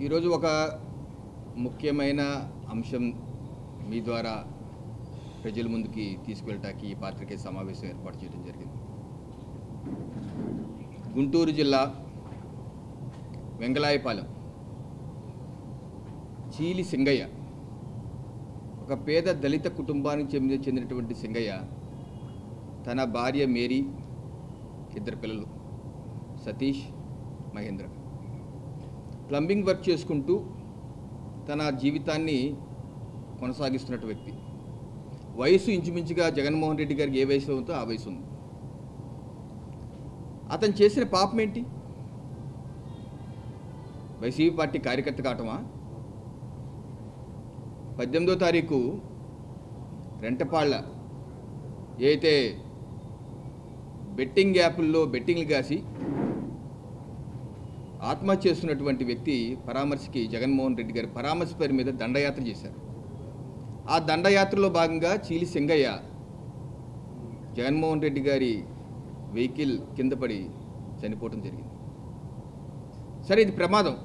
ఈరోజు ఒక ముఖ్యమైన అంశం మీ ద్వారా ప్రజల ముందుకి తీసుకెళ్ళటానికి ఈ పాత్రికేయ సమావేశం ఏర్పాటు చేయడం జరిగింది. గుంటూరు జిల్లా వెంగళాయపాలెం చీలి సింగయ్య, ఒక పేద దళిత కుటుంబానికి చెందినటువంటి సింగయ్య తన భార్య మేరీ, ఇద్దరు పిల్లలు సతీష్, మహేంద్ర ప్లంబింగ్ వర్క్ చేసుకుంటూ తన జీవితాన్ని కొనసాగిస్తున్నట్టు వ్యక్తి. వయసు ఇంచుమించుగా జగన్మోహన్ రెడ్డి గారికి ఏ వయసు ఉందో ఆ వయసు ఉంది. అతను చేసిన పాపం ఏంటి? వైసీపీ పార్టీ కార్యకర్త కావటమా? 18వ తారీఖు రెంటపాళ్ళ ఏదైతే బెట్టింగ్ యాప్ల్లో బెట్టింగ్లు కాసి ఆత్మహత్య చేస్తున్నటువంటి వ్యక్తి పరామర్శకి జగన్మోహన్ రెడ్డి గారి పరామర్శ పేరు మీద దండయాత్ర చేశారు. ఆ దండయాత్రలో భాగంగా చీలి సింగయ్య జగన్మోహన్ రెడ్డి గారి వెహికల్ కింద పడి చనిపోవటం జరిగింది. సరే, ఇది ప్రమాదం.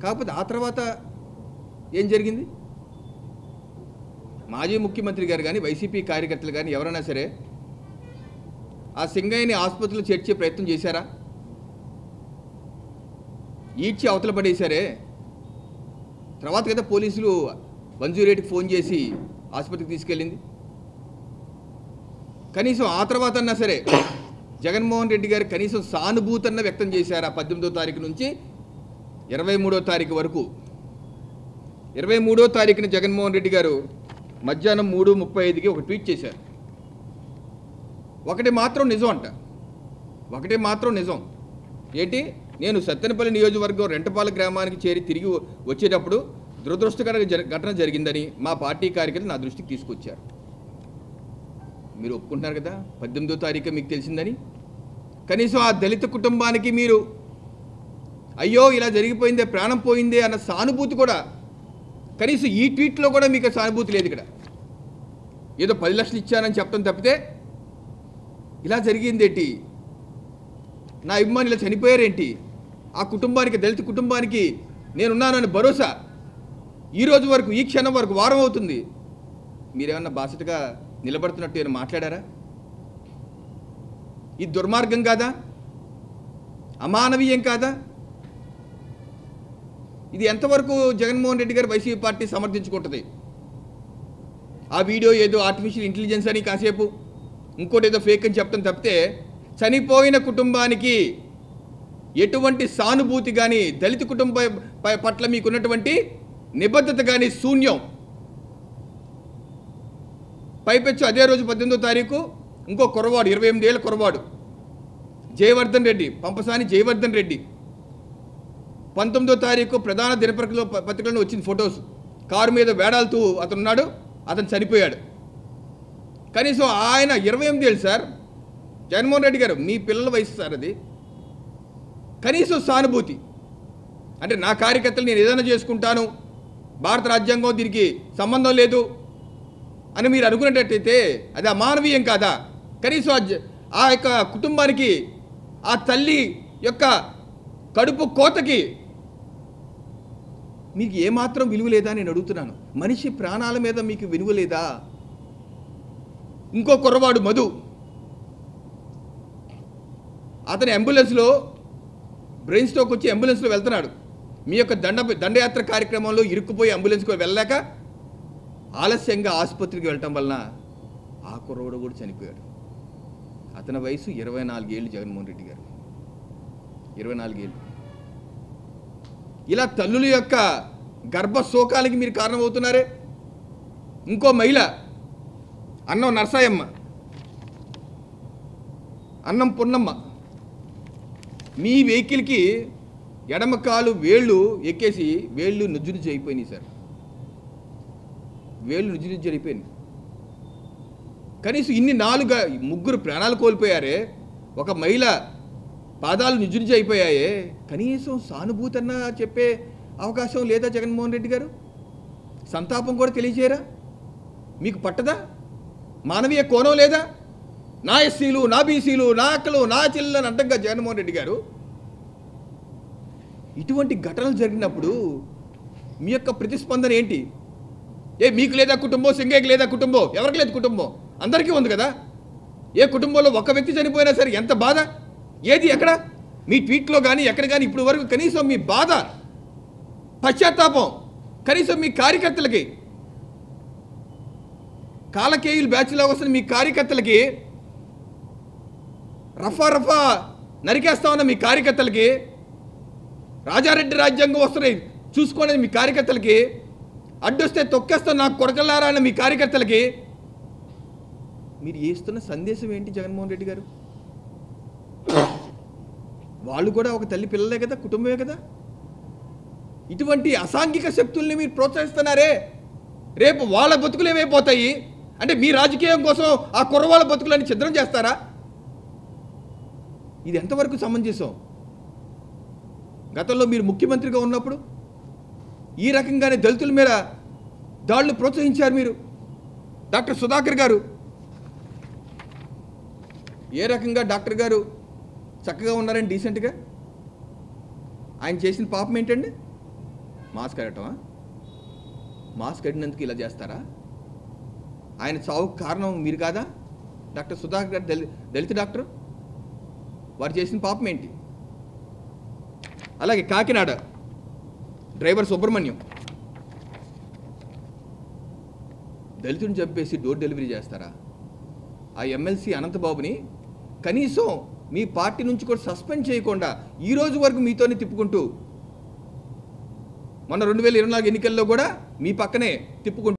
కాకపోతే ఆ తర్వాత ఏం జరిగింది? మాజీ ముఖ్యమంత్రి గారు కానీ వైసీపీ కార్యకర్తలు కానీ ఎవరైనా సరే ఆ సింగయ్యని ఆసుపత్రిలో చేర్చే ప్రయత్నం చేశారా? ఈడ్చి అవతల పడేశారే. తర్వాత కదా పోలీసులు 108కి ఫోన్ చేసి ఆసుపత్రికి తీసుకెళ్ళింది. కనీసం ఆ తర్వాత అన్నా సరే జగన్మోహన్ రెడ్డి గారు కనీసం సానుభూతన్న వ్యక్తం చేశారు. 18వ తారీఖు నుంచి 23వ తారీఖు వరకు. 23వ తారీఖున జగన్మోహన్ రెడ్డి గారు మధ్యాహ్నం 3:35కి ఒక ట్వీట్ చేశారు. ఒకటి మాత్రం నిజం అంట. ఒకటే మాత్రం నిజం ఏంటి? నేను సత్తెనపల్లి నియోజకవర్గం రెంటపాల గ్రామానికి చేరి తిరిగి వచ్చేటప్పుడు దురదృష్టకర ఘటన జరిగిందని మా పార్టీ కార్యకర్తలు నా దృష్టికి తీసుకొచ్చారు. మీరు ఒప్పుకుంటున్నారు కదా 18వ తారీఖు మీకు తెలిసిందని. కనీసం ఆ దళిత కుటుంబానికి మీరు అయ్యో ఇలా జరిగిపోయిందే, ప్రాణం పోయిందే అన్న సానుభూతి కూడా, కనీసం ఈ ట్వీట్లో కూడా మీకు సానుభూతి లేదు. ఇక్కడ ఏదో 10 లక్షలు ఇచ్చానని చెప్పడం తప్పితే ఇలా జరిగిందేంటి, నా అభిమానులు ఇలా చనిపోయారేంటి, ఆ కుటుంబానికి, దళిత కుటుంబానికి నేనున్నానని భరోసా ఈరోజు వరకు, ఈ క్షణం వరకు వారం అవుతుంది. మీరేమన్నా బాధ్యతగా నిలబడుతున్నట్టు ఏమైనా మాట్లాడారా? ఇది దుర్మార్గం కాదా? అమానవీయం కాదా? ఇది ఎంతవరకు జగన్మోహన్ రెడ్డి గారు వైసీపీ పార్టీ సమర్థించుకుంటుంది? ఆ వీడియో ఏదో ఆర్టిఫిషియల్ ఇంటెలిజెన్స్ అని కాసేపు ఇంకోటి ఏదో ఫేక్ అని చెప్పడం తప్పితే చనిపోయిన కుటుంబానికి ఎటువంటి సానుభూతి కానీ, దళిత కుటుంబ పట్ల మీకున్నటువంటి నిబద్ధత కానీ శూన్యం. పైపెచ్చు అదే రోజు 18వ తారీఖు ఇంకో కుర్రవాడు, 28 ఏళ్ల కుర్రవాడు జయవర్ధన్ రెడ్డి, పంపసాని జయవర్ధన్ రెడ్డి, 19వ తారీఖు ప్రధాన పత్రికల్లో వచ్చింది ఫొటోస్. కారు మీద వేడాలుతూ అతను ఉన్నాడు, అతను చనిపోయాడు. కనీసం ఆయన 28 ఏళ్ళు సార్ జగన్మోహన్ రెడ్డి గారు, మీ పిల్లల వయసు సార్ అది. కనీసం సానుభూతి అంటే నా కార్యకర్తలు నేను ఏదైనా చేసుకుంటాను, భారత రాజ్యాంగం దీనికి సంబంధం లేదు అని మీరు అనుకునేటట్టయితే అది అమానవీయం కాదా? కనీసం ఆ యొక్క కుటుంబానికి, ఆ తల్లి యొక్క కడుపు కోతకి మీకు ఏమాత్రం విలువ లేదా నేను అడుగుతున్నాను. మనిషి ప్రాణాల మీద మీకు విలువ లేదా? ఇంకో కుర్రవాడు మధు, అతని అంబులెన్స్లో బ్రెయిన్ స్ట్రోక్ వచ్చి అంబులెన్స్లో వెళ్తున్నాడు. మీ యొక్క దండయాత్ర కార్యక్రమంలో ఇరుక్కుపోయి అంబులెన్స్కి వెళ్ళాక ఆలస్యంగా ఆసుపత్రికి వెళ్ళటం వలన ఆ కుర్రవాడు కూడా చనిపోయాడు. అతని వయసు 24 ఏళ్ళు. జగన్మోహన్ రెడ్డి గారు 24 ఏళ్ళు. ఇలా తల్లుల యొక్క గర్భశోకాలకి మీరు కారణమవుతున్నారే. ఇంకో మహిళ అన్నం నరసాయమ్మ, అన్నం పున్నమ్మ, మీ వెహికల్కి ఎడమ కాలు వేళ్ళు ఎక్కేసి వేళ్ళు నుజ్జునుజ్జు అయిపోయినాయి సార్. వేళ్ళు నుజ్జునుజ్జు అయిపోయినాయి. కనీసం ఇన్ని 3 ప్రాణాలు కోల్పోయారే, ఒక మహిళ పాదాలు నుజ్జునుజ్జు అయిపోయాయే, కనీసం సానుభూతి అన్నా చెప్పే అవకాశం లేదా జగన్మోహన్ రెడ్డి గారు? సంతాపం కూడా తెలియజేయరా? మీకు పట్టదా? మానవీయ కోణం లేదా? నా ఎస్సీలు, నా బీసీలు, నా అక్కలు, నా చెల్లెలు అడ్డంగా జగన్మోహన్ రెడ్డి గారు ఇటువంటి ఘటనలు జరిగినప్పుడు మీ యొక్క ప్రతిస్పందన ఏంటి? మీకు లేదా కుటుంబం, సింగయ్యకి లేదా కుటుంబం, ఎవరికి లేదు కుటుంబం, అందరికీ ఉంది కదా. ఏ కుటుంబంలో ఒక వ్యక్తి చనిపోయినా సరే ఎంత బాధ, ఏది ఎక్కడ మీ ట్వీట్లో కానీ ఎక్కడ కానీ ఇప్పుడు వరకు కనీసం మీ బాధ, పశ్చాత్తాపం కనీసం మీ కార్యకర్తలకి, కాలకేయులు బ్యాచ్లో వస్తున్న మీ కార్యకర్తలకి, రఫా నరికేస్తా ఉన్న మీ కార్యకర్తలకి, రాజారెడ్డి రాజ్యాంగం వస్తున్నాయి చూసుకోండి మీ కార్యకర్తలకి, అడ్డొస్తే తొక్కేస్తా నాకు కొడకల్లారా అన్న మీ కార్యకర్తలకి మీరు ఇస్తున్న సందేశం ఏంటి జగన్మోహన్ రెడ్డి గారు? వాళ్ళు కూడా ఒక తల్లి పిల్లలే కదా, కుటుంబమే కదా. ఇటువంటి అసాంఘిక శక్తుల్ని మీరు ప్రోత్సహిస్తున్నారే, రేపు వాళ్ళ బతుకులు ఏమైపోతాయి అంటే మీ రాజకీయం కోసం ఆ కుర్రవాళ్ళ బతుకులని ఛిద్రం చేస్తారా? ఇది ఎంతవరకు సమంజసం? గతంలో మీరు ముఖ్యమంత్రిగా ఉన్నప్పుడు ఈ రకంగానే దళితుల మీద దాడులు ప్రోత్సహించారు మీరు. డాక్టర్ సుధాకర్ గారు ఏ రకంగా డాక్టర్ గారు చక్కగా ఉన్నారని డీసెంట్గా, ఆయన చేసిన పాపం ఏంటండి? మాస్క్ అడటమా? మాస్క్ అడినందుకు ఇలా చేస్తారా? ఆయన చావుకు కారణం మీరు కాదా? డాక్టర్ సుధాకర్ గారు దళిత డాక్టర్, వారు చేసిన పాపం ఏంటి? అలాగే కాకినాడ డ్రైవర్ సుబ్రహ్మణ్యం దళితుని చంపేసి డోర్ డెలివరీ చేస్తారా? ఆ ఎమ్మెల్సీ అనంతబాబుని కనీసం మీ పార్టీ నుంచి కూడా సస్పెండ్ చేయకుండా ఈ రోజు వరకు మీతోనే తిప్పుకుంటూ, మొన్న 2024 ఎన్నికల్లో కూడా మీ పక్కనే తిప్పుకుంటూ